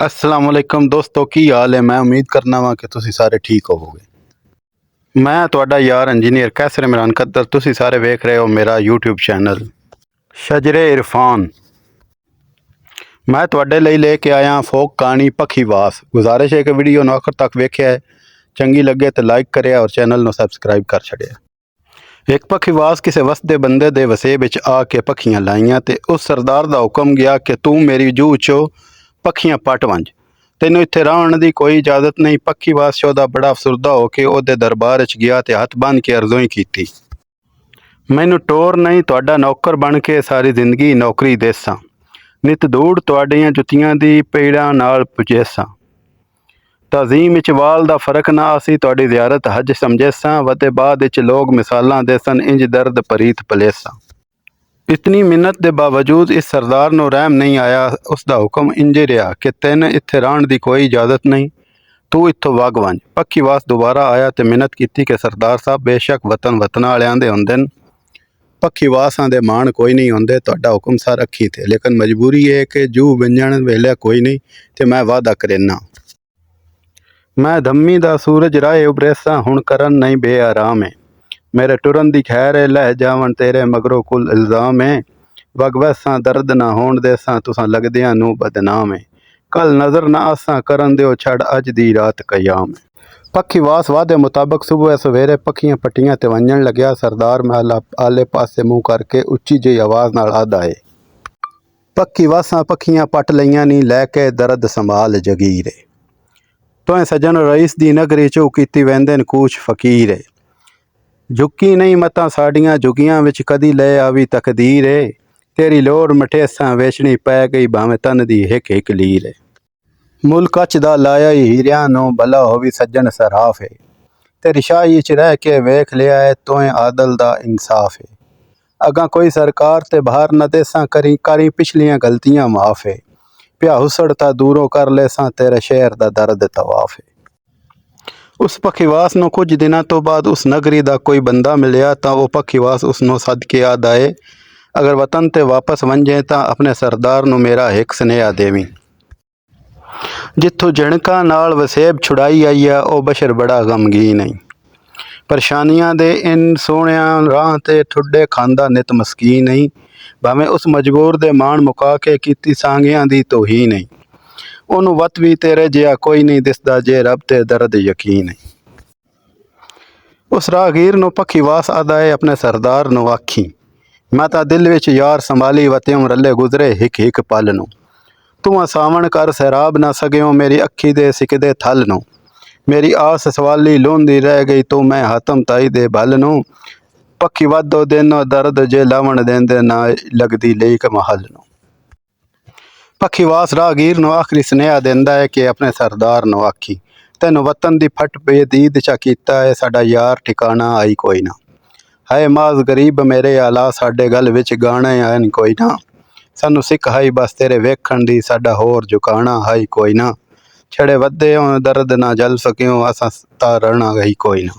अस्सलाम वालेकुम दोस्तों, की हाल है। मैं उम्मीद करना वा कि तुसी सारे ठीक होवोगे। मैं तुहाडा यार इंजीनियर कैसर इमरान कद्दर, तुसी सारे वेख रहे हो मेरा यूट्यूब चैनल शजरे इरफान। मैं तुहाडे लई लेके आया फोक कहानी पखीवास। गुजारिश है कि वीडियो नू आखिर तक वेख्या है, चंगी लगे तो लाइक करे और चैनल नू सबसक्राइब कर छड़िया। एक पखीवास किसी वसदे बंदे दे वसे विच आके पखियां लाइयां ते उस सरदार दा हुक्म गया कि तू मेरी जूह चो पखियां पट वंज, तैनू इत्थे रहण दी कोई इजाजत नहीं। पखीवास शौदा बड़ा अफसुरदा हो के ओहदे दरबार च गया ते हथ बन के अर्जोई कीती, मैनू टोर नहीं, तुहाडा नौकर बन के सारी जिंदगी नौकरी देसां, नित धूड़ तुहाडियां जुत्तियां दी पीड़ां नाल पुजेसां। तज़ीम विच वाल दा फर्क ना आसी, तुहाडी ज़ियारत हज समझेसां, वते बाद विच लोग मिसालां देसन, इंज दर्द परीत पलेसां। इतनी मिन्नत के बावजूद इस सरदार नू रहम नहीं आया। उसका हुक्म इंजे रहा कि तेन इत्थे रहण दी कोई इजाजत नहीं, तू इत्थों वग वंज। पखीवास दोबारा आया तो मिन्नत की कि सरदार साहब, बेशक वतन वतना वालियां दे हुंदे न, पखीवासां दे मान कोई नहीं होंदे, तुहाडा हुक्म सर अखी थे, लेकिन मजबूरी है कि जूह वंजण वेले कोई नहीं, तो मैं वादा करेना। मैं धम्मी दा सूरज राहे उबरेसा, हुण करन नहीं बेआराम है, मेरे टुरन दी खैर है, लह जावन तेरे मगरों कुल इल्ज़ाम है। वग वैसां दर्द ना होण देसां, तुसां लगदियां नू बदनाम है, कल नज़र ना आसां करन दिओ छड़, अज दी रात कयाम है। पखीवास वादे मुताबिक सुबह सवेरे पखियां पट्टियां ते वंजण लग्या। सरदार महल आले पासे मुँह करके उच्ची जी आवाज़ नाल आदा है, पखीवासां पखियां पट लईयां नी, लैके दर्द संभाल जगीर है। तोए सजन रईस दी नगरी चो कीती वेंदे न कूच फकीर है, झुकी नहीं मतां साड़ियां झुगियां विच, कदी ले आवी तकदीर है। तेरी लोड़ मठेसां वेचनी पै गई, भावें तन दी हिक हिक लीर है। मुल कच दा लाया ही हीरियां नो, भला होवी सज्जन सराफ है। तेरी शाही च रह के वेख लिया है, तोए आदल दा इंसाफ है। अगां कोई सरकार ते बाहर न देसां, करी करी पिछलियां गलतियां माफ़ है। प्या हुसड़ ता दूरों कर लेसां, तेरे शहर दा दर्द तवाफ है। उस पखीवास नू कुछ दिनों तो बाद उस नगरी का कोई बंदा मिलिया, तो वह पखीवास उसनों सद के आदा है, अगर वतन ते वापस वंजे तो अपने सरदार नू मेरा एक स्नेहा देवी। जिथों झिणका नाल वसेब छुड़ाई आई है, वह बशर बड़ा गमगीन नहीं। परेशानियां दे इन सोहणिया राह ते ठुडे खांदा नित मस्कीन नहीं, भावें उस मजबूर दे मान मुका के कीती सांगियां दी तौहीन नहीं। उन्होंने वत भी तेरे जिहा कोई नहीं दिसदा, जे रब ते दर्द यकीन है। उस राहगीर नू पखीवास आदा है अपने सरदार नू आखी, मैं ता दिल विच यार संभाली, वत्यों रले गुजरे हिक हिक पल नू। तू असावण कर सैराब ना सकियो, मेरी अखी दे सिकदे थल नू। मेरी आस सवाली लूंदी रह गई, तू मैं हातम ताई दे भल नू। पखी वादो देनो दर्द, जे लावण देंदे ना लगदी लीक महल नू। पखीवास राहगीर नू आखिरी स्नेहा देंदा है कि अपने सरदार नू आखी, तैनू वतन दी फट बेदीद चा कीता है, साडा यार ठिकाना आई कोई ना। है माज गरीब मेरे आला, साडे गल विच गाणे आन कोई ना। सानू सिख हाई बस तेरे वेखण दी, साडा होर झुकाना हाई कोई ना। छड़े वदे हों दर्द ना जल सकियो, असां ता रहना गई कोई ना।